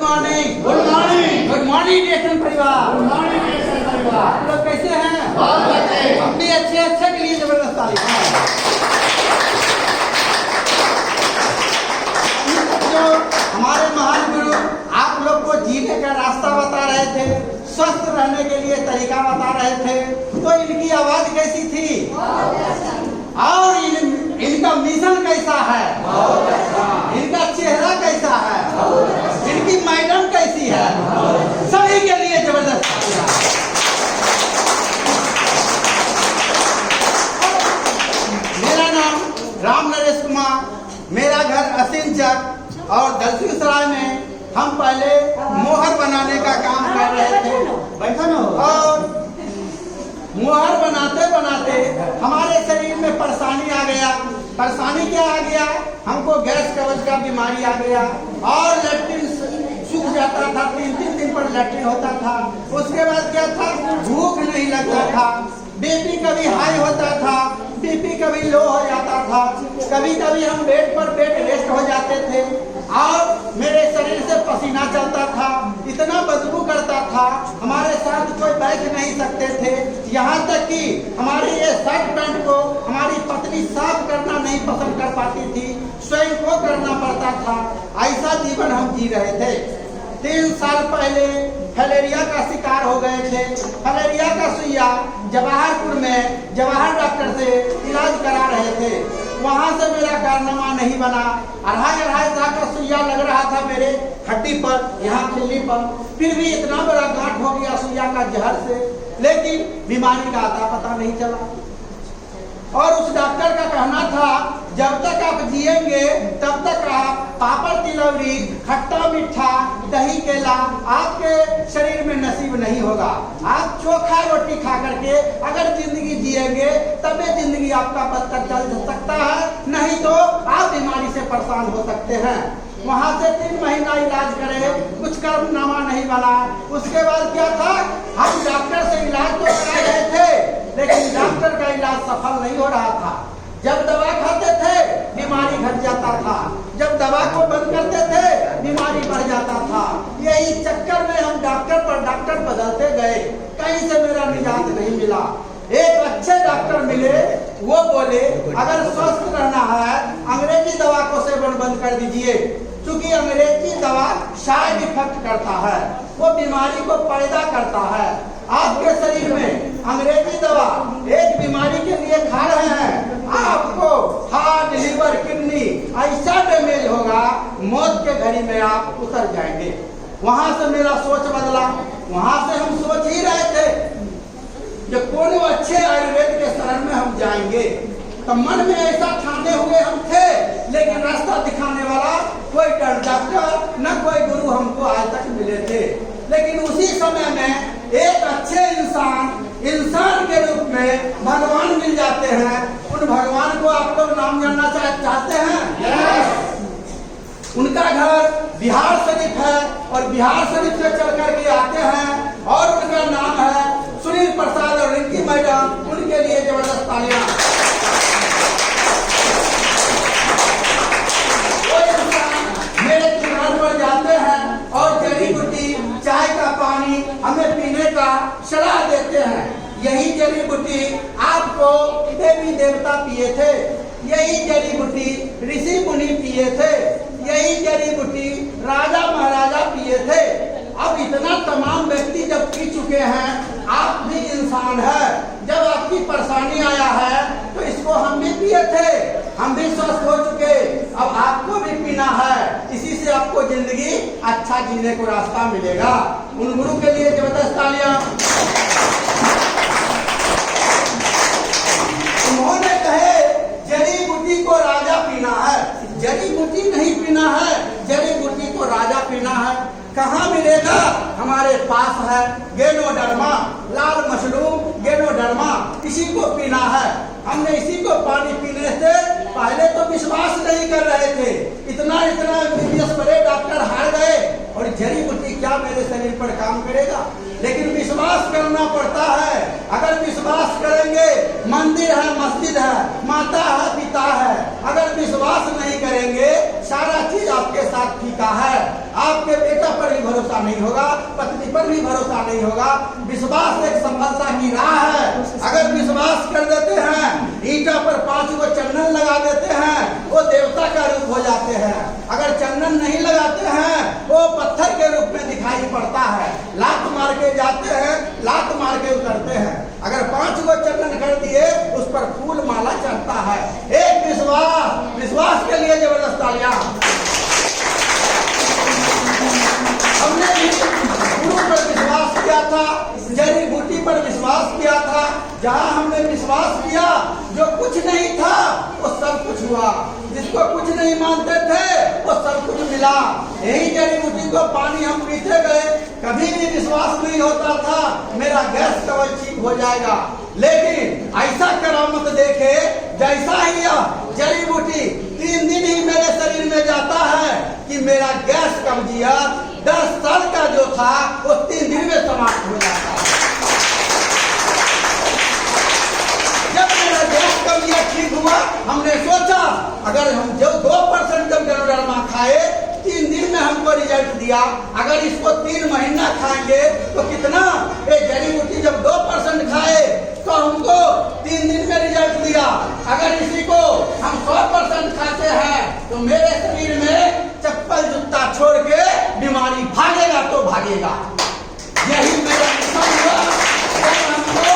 Morning. Good morning. Good morning dear परिवार। Good morning dear परिवार। आप लोग कैसे हैं? बहुत अच्छे। हम भी अच्छे के लिए जबरदस्त ताली। जो हमारे महान गुरु आप लोग को जीने का रास्ता बता रहे थे, स्वस्थ रहने के लिए तरीका बता रहे थे, तो इनकी आवाज कैसी थी और इनका मिशन कैसा है, इनका चेहरा कैसा है, इनकी मैडम कैसी है, सभी के लिए जबरदस्त। मेरा नाम राम नरेश कुमार, मेरा घर असीम चक और दलसिंह सराय में हम पहले मोहर बनाने का काम कर रहे थे। बैठा ना। और मोहर बनाते बनाते हमारे शरीर में परेशानी आ गया। परेशानी क्या आ गया? हमको गैस कब्ज का बीमारी आ गया और लैट्रिन सूख जाता था, 3 दिन पर लैट्रिन होता था। उसके बाद क्या था? भूख नहीं लगता था, बीपी कभी हाई होता था, बीपी कभी लो हो जाता था, कभी कभी हम बेड पर बेड रेस्ट हो जाते थे और मेरे शरीर से पसीना चलता था, इतना बदबू करता था, हमारे साथ कोई बैठ नहीं सकते थे। यहाँ तक कि हमारे ये शर्ट पैंट को हमारी पत्नी साफ करना नहीं पसंद कर पाती थी, स्वयं को करना पड़ता था। ऐसा जीवन हम जी रहे थे। 3 साल पहले फलेरिया का शिकार हो गए थे। फलेरिया का सुइया जवाहरपुर में जवाहर डॉक्टर से इलाज करा रहे थे। वहां से मेरा कारनामा नहीं बना। 2.5 का सुइया लग रहा था मेरे हड्डी पर, यहाँ खिल्ली पर, फिर भी इतना बड़ा गांठ हो गया सुइया का जहर से, लेकिन बीमारी का आता पता नहीं चला। और उस डॉक्टर का कहना था जब तक आप जिएंगे तब तक आप पापड़ तिलौरी, खट्टा मीठा, दही केला आपके शरीर में नसीब नहीं होगा। आप चोखा रोटी खा करके अगर जिंदगी जिएंगे तब ये जिंदगी आपका बदतर चल सकता है, नहीं तो आप बीमारी से परेशान हो सकते हैं। वहां से 3 महीना इलाज करे, कुछ कर्मनामा नहीं बना। उसके बाद क्या था? हम डॉक्टर से इलाज तो करा रहे थे, लेकिन डॉक्टर का इलाज सफल नहीं हो रहा था। जब दवा खाते थे बीमारी घट जाता था, जब दवा को बंद करते थे बीमारी बढ़ जाता था। यही चक्कर में हम डॉक्टर पर डॉक्टर बदलते गए, कहीं से मेरा निजात नहीं मिला। एक अच्छे डॉक्टर मिले, वो बोले अगर स्वस्थ रहना है अंग्रेजी दवा को सेवन बंद कर दीजिए, क्योंकि अंग्रेजी दवा साइड इफेक्ट करता है, वो बीमारी को पैदा करता है। आपके शरीर में अंग्रेजी दवा एक बीमारी के लिए खा रहे हैं, आपको हार्ट, लीवर, किडनी ऐसा डैमेज होगा, मौत के घड़ी में आप उतर जाएंगे। वहां से मेरा सोच बदला। वहां से हम सोच ही रहे थे कि कोई अच्छे आयुर्वेद के शरण में हम जाएंगे, तो मन में ऐसा ठाने हुए हम थे, लेकिन रास्ता दिखाने वाला कोई डॉक्टर न कोई गुरु हमको आज तक मिले थे। लेकिन उसी समय में एक अच्छे इंसान के रूप में भगवान मिल जाते हैं। उन भगवान को आप लोग नाम जानना चाहते हैं? उनका घर बिहार शरीफ है और बिहार शरीफ से चल करके आते हैं और उनका नाम है सुनील प्रसाद और रिंकी मैडम। उनके लिए जबरदस्त तालियां। मेरे किनारे पर जाते हैं और जड़ी बूटी, चाय का पानी हमें पीने का सलाह देते हैं। यही जड़ी बूटी आपको देवी देवता पिए थे, यही जड़ी बूटी ऋषि मुनि पिए थे, यही जड़ी बूटी राजा महाराजा पिए थे। अब इतना तमाम व्यक्ति जब पी चुके हैं, आप भी इंसान है, जब आपकी परेशानी आया है तो इसको हम भी पिए थे, हम भी स्वस्थ हो चुके, अब आपको भी पीना है। इसी से आपको जिंदगी अच्छा जीने को रास्ता मिलेगा। उन गुरु के लिए जबरदस्त तालियां। उन्होंने कहे जड़ी बूटी को राजा पीना है, जड़ी बूटी नहीं पीना है, जड़ी बूटी को राजा पीना है। कहाँ मिलेगा? हमारे पास है गेनोडर्मा, लाल मशरूम गेनोडर्मा, इसी को पीना है। हमने इसी को पानी पीने से पहले तो विश्वास नहीं कर रहे थे, इतना बड़े डॉक्टर हार गए और जड़ी बूटी क्या मेरे शरीर पर काम करेगा, लेकिन विश्वास करना पड़ता है। अगर विश्वास करेंगे, मंदिर है, मस्जिद है, माता है, पिता है, अगर विश्वास नहीं करेंगे सारा चीज आपके साथ फीका है। आपके बेटा पर भरोसा नहीं होगा, पत्नी पर भी भरोसा नहीं होगा। विश्वास एक सफलता की राह है। अगर विश्वास कर देते हैं, ईंटा पर 5 गो चंदन लगा देते हैं, वो देवता का रूप हो जाते हैं। अगर चंदन नहीं लगाते हैं, वो पत्थर के रूप में दिखाई पड़ता है। लात मार के जाते हैं, लात मार के उतरते हैं। अगर 5 गो चंदन कर दिए, उस पर फूल माला चढ़ता है। एक विश्वास, विश्वास के लिए जबरदस्त तालियां। हमने भी गुरु पर विश्वास किया था, जड़ी बूटी पर विश्वास किया था। जहां हमने विश्वास किया, जो कुछ नहीं था वो सब कुछ हुआ। जिसको कुछ नहीं मानते थे वो सब कुछ मिला। यही जड़ी बूटी को पानी हम पीते गए, कभी भी विश्वास नहीं होता था मेरा गैस कवच ठीक हो जाएगा। लेकिन ऐसा करामत देखे, जैसा ही यह जड़ी बूटी 3 दिन ही मेरे शरीर में जाता है कि मेरा गैस कब्जियत 10 साल का जो था वो 3 दिन में समाप्त हो जाता है। जब मेरा गैस कब्जियत ठीक हुआ, हमने सोचा अगर हम जो 2% जब गरुड़रमा खाए, 3 दिन में हमको रिजल्ट दिया, अगर इसको 3 महीना खाएंगे तो कितना? ये जड़ी बूटी जब 2% खाए तो हमको 3 दिन में रिजल्ट दिया। अगर इसी को हम 100% खाते हैं तो मेरे शरीर में चप्पल जूता छोड़ के बीमारी भागेगा तो भागेगा। यही मेरा मिशन हुआ। जब हमको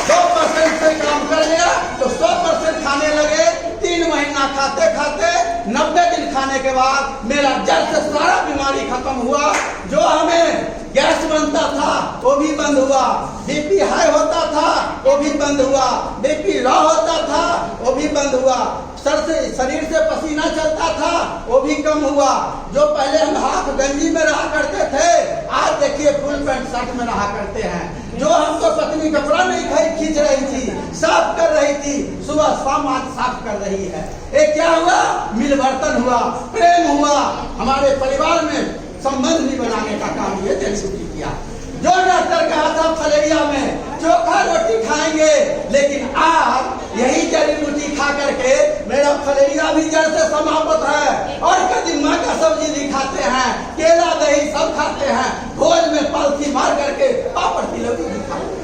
2% से काम कर लिया तो 100% खाने लगे। 3 महीना खाते खाते 90 दिन खाने के बाद मेरा जड़ से सारा बीमारी खत्म हुआ। जो हमें गैस बनता था वो भी बंद हुआ, बीपी हाई होता था वो भी बंद हुआ, बीपी लो होता था वो भी बंद हुआ, शरीर से पसीना चलता था वो भी कम हुआ। जो पहले हम हाफ गंजी में रहा करते थे, आज देखिए फुल पैंट शर्ट में रहा करते हैं। जो हमको पत्नी कपड़ा नहीं खींच रही थी, साफ कर रही थी, सुबह शाम आज साफ कर रही है। ये क्या हुआ? मिलवर्तन हुआ, प्रेम हुआ। हमारे परिवार में संबंध भी बनाने का काम ये जड़ी बूटी किया। जो डॉक्टर कहा था फलेरिया में चोखा रोटी खाएंगे, लेकिन आज यही जड़ी बूटी खा करके मेरा फलेरिया भी जड़ से समाप्त है। और कदीमा का सब्जी भी खाते हैं, केला दही सब खाते हैं, भोज में पालथी मार करके पापड़ तिलौरी भी खाते हैं।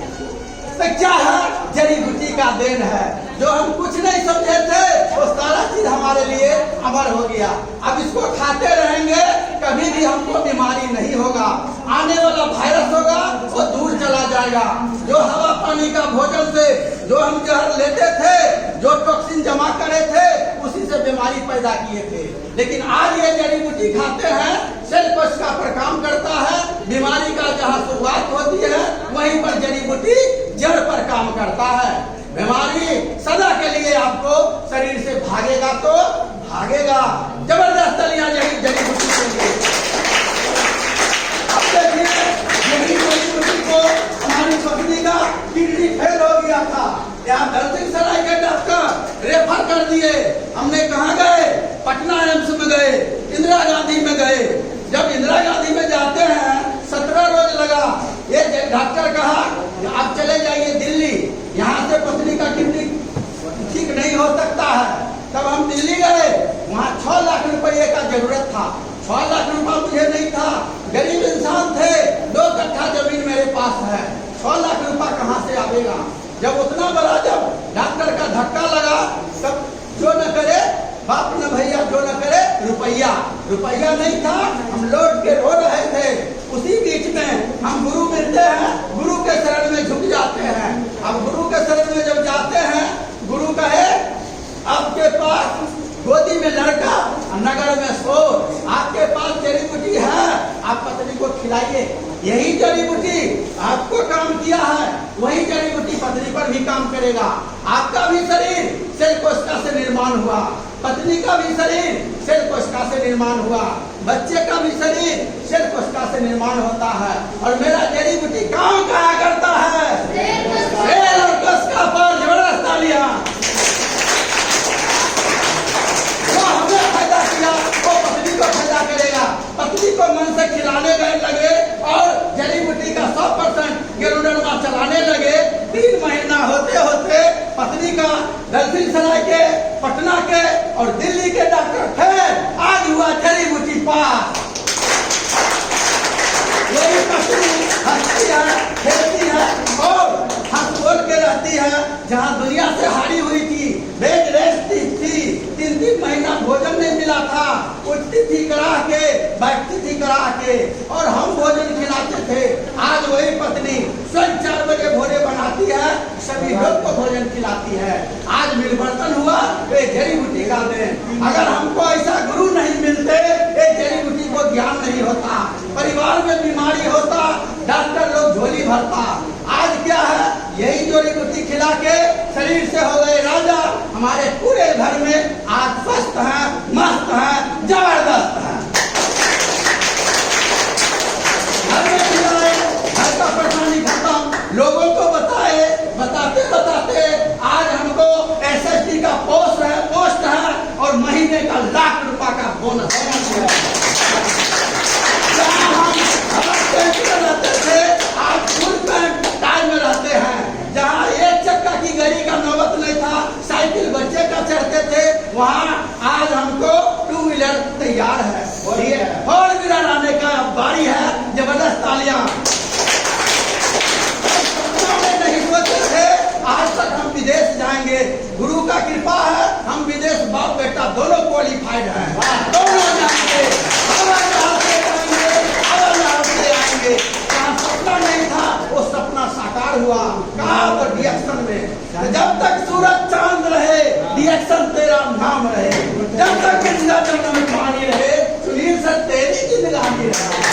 तो क्या है? जड़ी बूटी का देन है। जो हम कुछ नहीं समझे थे वो सारा चीज हमारे लिए अमर हो गया। अब इसको खाते रहेंगे, कभी भी हमको बीमारी नहीं होगा। आने वाला वायरस होगा वो दूर चला जाएगा। जो हवा पानी का भोजन से जो हम जहर लेते थे, जो टॉक्सिन जमा करे थे, उसी से बीमारी पैदा किए थे। लेकिन आज ये जड़ी बूटी खाते हैं, सेल कोशिका पर काम करता है। बीमारी का जहाँ शुरुआत होती है वहीं पर जड़ी बूटी जड़ पर काम करता है। बीमारी सदा के लिए आपको शरीर से भागेगा तो भागेगा। जबरदस्त तालियां यही जड़ी बूटी के लिए। अब देखिए, यही जड़ी बूटी को हमारी पत्नी का किडनी फेल हो गया था। यहाँ दलसिंहसराय के डॉक्टर रेफर कर दिए। हमने कहाँ गए? पटना एम्स में गए, इंदिरा गांधी में गए। जब इंदिरा गांधी में जाते हैं 17 रोज लगा। ये डॉक्टर कहा आप चले जाइए दिल्ली, यहाँ से पत्नी का किडनी ठीक नहीं हो सकता है। तब हम दिल्ली गए, वहाँ 6 लाख रुपये का जरूरत था। 6 लाख रुपया मुझे नहीं था, गरीब इंसान थे। 2 कट्ठा जमीन मेरे पास है, 6 लाख रुपया कहाँ से आएगा? जब उतना बड़ा जब डॉक्टर का धक्का लगा, तब जो न करे बाप न भैया, जो न करे रुपया नहीं था। हम लौट के रो रहे थे। उसी बीच में हम गुरु मिलते हैं, गुरु के शरण में झुक जाते हैं। अब गुरु के शरण में जब जाते हैं, गुरु कहे आपके पास गोदी में लड़का, नगर में शोर, आपके पास जड़ी बूटी है, आप पत्नी को खिलाइए। यही जड़ी बूटी आपको काम किया है, वही जड़ी बूटी पत्नी पर भी काम करेगा। आपका भी शरीर सेल कोशिका से निर्माण हुआ, पत्नी का भी शरीर सेल कोशिका से निर्माण हुआ, बच्चे का भी शरीर सेल कोशिका से निर्माण होता है। और मेरा जड़ी बूटी काम कहा करता है सेल और कोशिका पर। जबरदस्त तालियां। वो हमें फायदा किया, वो पत्नी को फायदा करेगा। पत्नी को मन से खिलाने लगे और जड़ी बूटी का 100% गेरुडरमा चलाने लगे। 3 महीना होते होते पत्नी का दलसिंहसराय के, पटना के और दिल्ली के डॉक्टर थे, आज हुआ जड़ी बूटी पास। है, जहाँ दुनिया से हारी हुई थी, बेड रेस्ट थी, 3-3 महीना भोजन नहीं मिला था, उठती थी करा के, बैठती थी करा के, और हम भोजन खिलाते थे। आज वही पत्नी स्वयं 4 बजे भोरे बनाती है, सभी लोग को भोजन खिलाती है। आज मिलवर्तन हुआ, ये जड़ी बूटी का देन। अगर हमको ऐसा गुरु नहीं मिलते, ये जड़ी बूटी को ज्ञान नहीं होता, परिवार में बीमारी होता, डॉक्टर लोग झोली भरता। आज क्या है, यही जड़ी बूटी खिला के शरीर से हो गए राजा। हमारे पूरे घर में आज स्वस्थ है, मस्त है, जबरदस्त है। घर में खिलाए, घर का परेशानी खत्म, लोगों को बताए, बताते बताते आज हमको SST का पोस्ट है और महीने का लाख रुपए का बोनस है। जहाँ हम रहते थे, आज फुल पैंट टाई में रहते हैं। जहाँ एक चक्का की गाड़ी का नौबत नहीं था, साइकिल बच्चे का चढ़ते थे, वहाँ आज हमको 2 व्हीलर तैयार है। और ये 4 व्हीलर आने का बारी है। जबरदस्त तालियां। नहीं सोचे थे आज तक हम विदेश जाएंगे, गुरु का कृपा है, हम विदेश बाप बेटा दोनों क्वालिफाइड हैं, दोनों जाएंगे, हवाई जहाज से जाएंगे, हवाई जहाज से आएंगे। जहाँ सपना नहीं था वो सपना साकार हुआ। कहा तो डिएक्शन में, जब तक सूरज चांद रहे डिएक्शन तेरा नाम रहे, जब तक गंगा जमुना में पानी रहे सुनील सर तेरी जिंदगानी रहे।